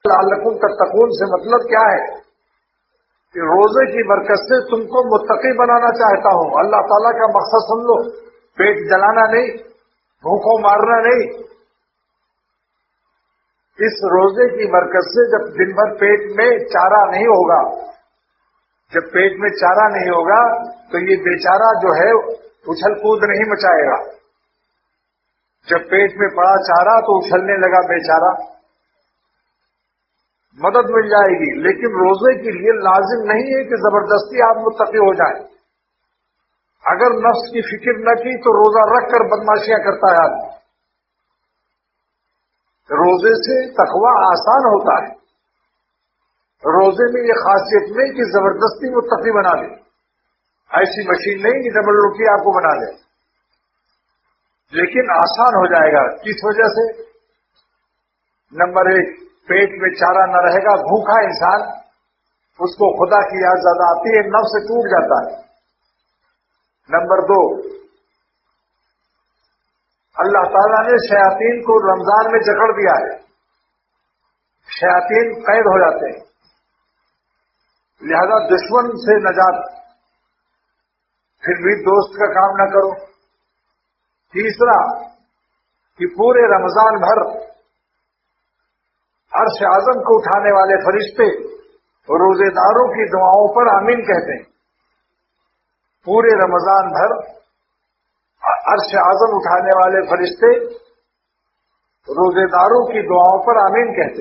لعلکم تتقون سے مطلب کیا ہے کہ روزے کی برکت سے تم کو متقی بنانا چاہتا ہوں. اللہ تعالیٰ کا مقصد سن لو، پیٹ جلانا نہیں، بھوکوں مارنا نہیں. اس روزے کی برکت سے جب دن بھر پیٹ میں چارہ نہیں ہوگا، جب پیٹ میں چارہ نہیں ہوگا تو یہ بیچارہ جو ہے اچھل کود نہیں مچائے گا. جب پیٹ میں پڑا چارہ تو اچھلنے لگا بیچارہ، مدد مل جائے گی. لیکن روزے کے لیے لازم نہیں ہے کہ زبردستی آپ متقی ہو جائیں. اگر نفس کی فکر نہ کی تو روزہ رکھ کر بدماشیاں کرتا ہے آدمی. روزے سے تقویٰ آسان ہوتا ہے. روزے میں یہ خاصیت نہیں کہ زبردستی متقی بنا دے، ایسی مشین نہیں کہ ڈبل روٹی آپ کو بنا دے، لیکن آسان ہو جائے گا. کس وجہ سے؟ نمبر 1، پیٹ میں چارہ نہ رہے گا، بھوکا انسان، اس کو خدا کی یاد زیادہ آتی ہے، نفس سے ٹوٹ جاتا ہے. نمبر 2، اللہ تعالیٰ نے شیاطین کو رمضان میں جکڑ دیا ہے، شیاطین قید ہو جاتے ہیں، لہذا دشمن سے نجات. پھر بھی دوست کا کام نہ کرو. تیسرا کہ پورے رمضان بھر عرش اعظم کو اٹھانے والے فرشتے روزے داروں کی دعاؤں پر آمین کہتے ہیں. پورے رمضان بھر عرش اعظم اٹھانے والے فرشتے روزے داروں کی دعاؤں پر آمین کہتے ہیں.